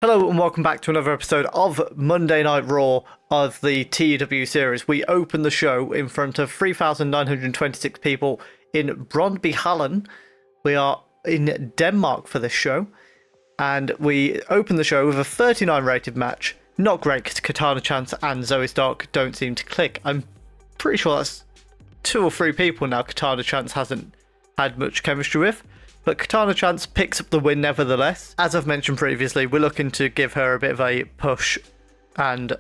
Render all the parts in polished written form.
Hello and welcome back to another episode of Monday Night Raw of the TEW series. We open the show in front of 3,926 people in Brøndby-Hallen. We are in Denmark for this show, and we open the show with a 39 rated match. Not great because Katana Chance and Zoe Stark don't seem to click. I'm pretty sure that's 2 or 3 people now Katana Chance hasn't had much chemistry with. But Katana Chance picks up the win nevertheless. As I've mentioned previously, we're looking to give her a bit of a push. And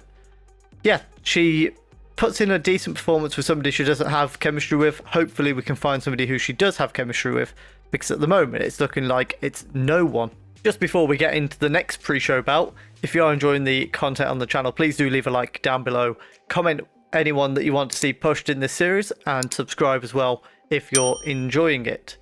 yeah, she puts in a decent performance with somebody she doesn't have chemistry with. Hopefully we can find somebody who she does have chemistry with, because at the moment it's looking like it's no one. Just before we get into the next pre-show bout, if you are enjoying the content on the channel, please do leave a like down below. Comment anyone that you want to see pushed in this series, and subscribe as well if you're enjoying it.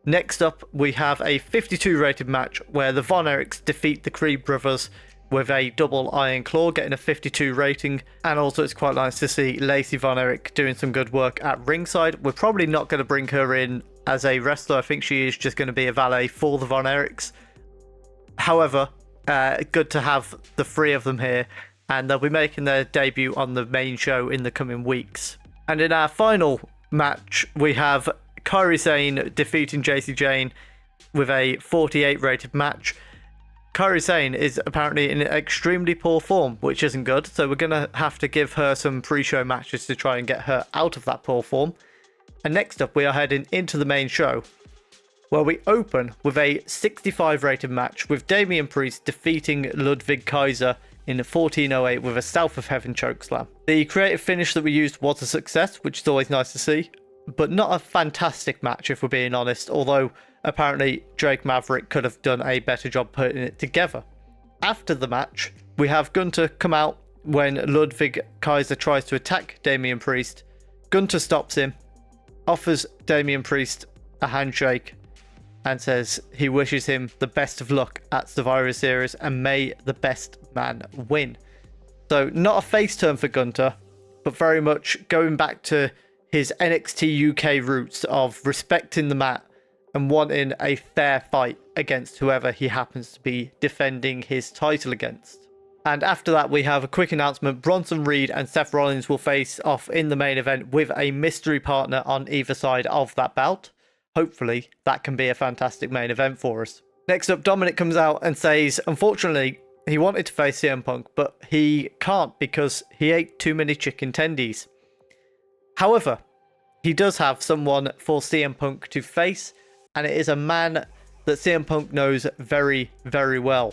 Next up, we have a 52 rated match where the Von Erichs defeat the Creed brothers with a double Iron Claw, getting a 52 rating. And also it's quite nice to see Lacey Von Erich doing some good work at ringside. We're probably not going to bring her in as a wrestler. I think she is just going to be a valet for the Von Erichs. However, good to have the 3 of them here, and they'll be making their debut on the main show in the coming weeks. And in our final match, we have Kairi Sane defeating JC Jane with a 48 rated match. Kairi Sane is apparently in extremely poor form, which isn't good, so we're going to have to give her some pre-show matches to try and get her out of that poor form. And next up, we are heading into the main show, where we open with a 65 rated match with Damian Priest defeating Ludwig Kaiser in 1408 with a South of Heaven chokeslam. The creative finish that we used was a success, which is always nice to see, but not a fantastic match if we're being honest, although apparently Drake Maverick could have done a better job putting it together. After the match, we have Gunter come out when Ludwig Kaiser tries to attack Damian Priest. Gunter stops him, offers Damian Priest a handshake, and says he wishes him the best of luck at Survivor Series and may the best man win. So not a face turn for Gunter, but very much going back to his NXT UK roots of respecting the mat and wanting a fair fight against whoever he happens to be defending his title against. And after that, we have a quick announcement. Bronson Reed and Seth Rollins will face off in the main event with a mystery partner on either side of that bout. Hopefully, that can be a fantastic main event for us. Next up, Dominic comes out and says, unfortunately, he wanted to face CM Punk, but he can't because he ate too many chicken tendies. However, he does have someone for CM Punk to face, and it is a man that CM Punk knows very, very well.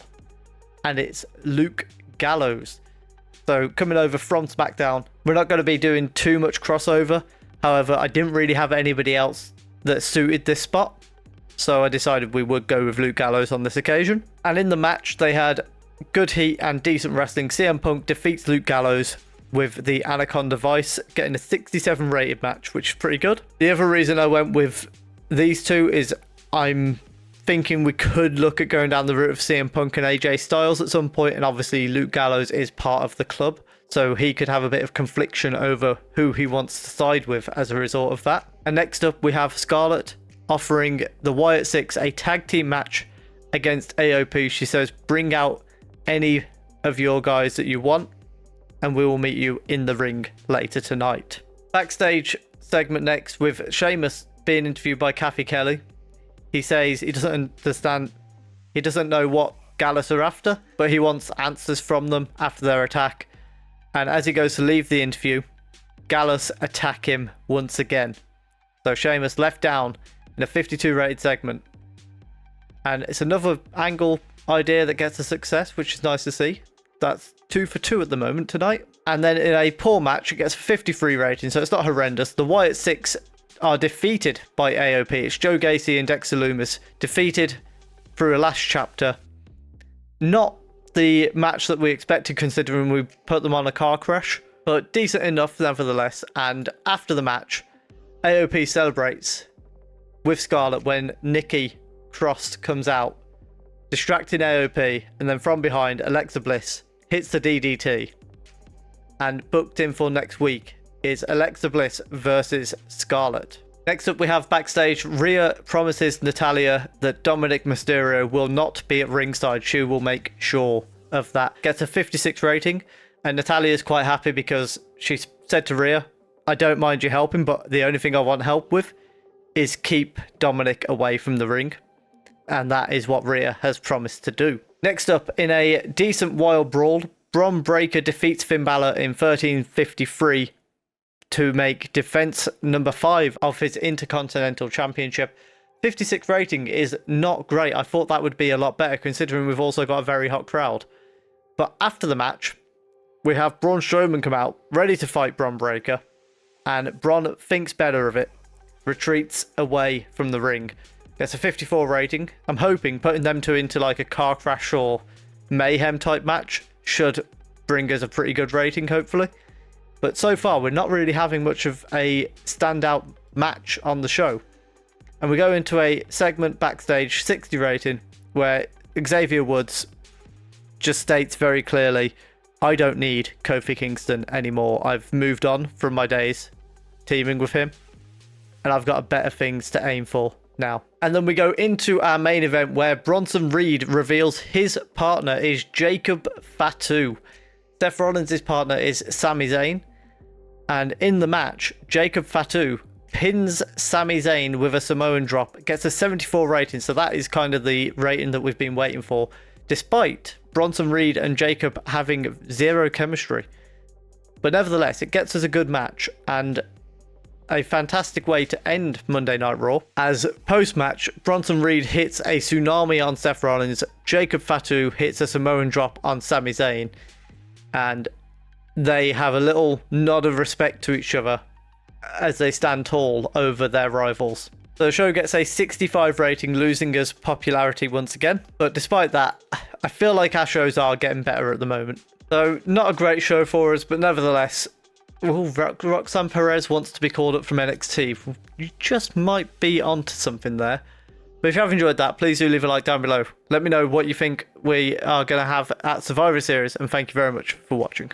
And it's Luke Gallows. So coming over from SmackDown, we're not going to be doing too much crossover. However, I didn't really have anybody else that suited this spot, so I decided we would go with Luke Gallows on this occasion. And in the match, they had good heat and decent wrestling. CM Punk defeats Luke Gallows with the Anaconda Vice, getting a 67 rated match, which is pretty good. The other reason I went with these two is I'm thinking we could look at going down the route of CM Punk and AJ Styles at some point, and obviously Luke Gallows is part of the club, so he could have a bit of confliction over who he wants to side with as a result of that. And next up, we have Scarlett offering the Wyatt Six a tag team match against AOP. She says, bring out any of your guys that you want, and we will meet you in the ring later tonight. Backstage segment next with Sheamus being interviewed by Kathy Kelly. He says he doesn't understand, he doesn't know what Gallus are after, but he wants answers from them after their attack. And as he goes to leave the interview, Gallus attack him once again. So Sheamus left down in a 52 rated segment. And it's another angle idea that gets a success, which is nice to see. That's 2 for 2 at the moment tonight. And then in a poor match, it gets a 53 rating, so it's not horrendous. The Wyatt Six are defeated by AOP. It's Joe Gacy and Dexter Lumis defeated through a last chapter. Not the match that we expected considering we put them on a car crash, but decent enough nevertheless. And after the match, AOP celebrates with Scarlett when Nikki Cross comes out, distracting AOP, and then from behind, Alexa Bliss hits the DDT. And booked in for next week is Alexa Bliss versus Scarlett. Next up, we have backstage. Rhea promises Natalya that Dominic Mysterio will not be at ringside. She will make sure of that. Gets a 56 rating, and Natalya is quite happy because she said to Rhea, I don't mind you helping, but the only thing I want help with is keep Dominic away from the ring. And that is what Rhea has promised to do. Next up, in a decent wild brawl, Bron Breakker defeats Finn Balor in 13:53 to make defense number 5 of his Intercontinental Championship. 56 rating is not great. I thought that would be a lot better considering we've also got a very hot crowd. But after the match, we have Braun Strowman come out, ready to fight Bron Breakker. And Bron thinks better of it, retreats away from the ring. Gets a 54 rating. I'm hoping putting them two into like a car crash or mayhem type match should bring us a pretty good rating, hopefully. But so far, we're not really having much of a standout match on the show. And we go into a segment backstage, 60 rating, where Xavier Woods just states very clearly, I don't need Kofi Kingston anymore. I've moved on from my days teaming with him. And I've got better things to aim for now. And then we go into our main event where Bronson Reed reveals his partner is Jacob Fatu. Seth Rollins' partner is Sami Zayn. And in the match, Jacob Fatu pins Sami Zayn with a Samoan drop. Gets a 74 rating, so that is kind of the rating that we've been waiting for. Despite Bronson Reed and Jacob having zero chemistry. But nevertheless, it gets us a good match and a fantastic way to end Monday Night Raw. As post-match, Bronson Reed hits a tsunami on Seth Rollins. Jacob Fatu hits a Samoan drop on Sami Zayn. And they have a little nod of respect to each other as they stand tall over their rivals. The show gets a 65 rating, losing us popularity once again. But despite that, I feel like our shows are getting better at the moment. So not a great show for us, but nevertheless, Roxanne Perez wants to be called up from NXT. You just might be onto something there. But if you have enjoyed that, please do leave a like down below. Let me know what you think we are going to have at Survivor Series, and thank you very much for watching.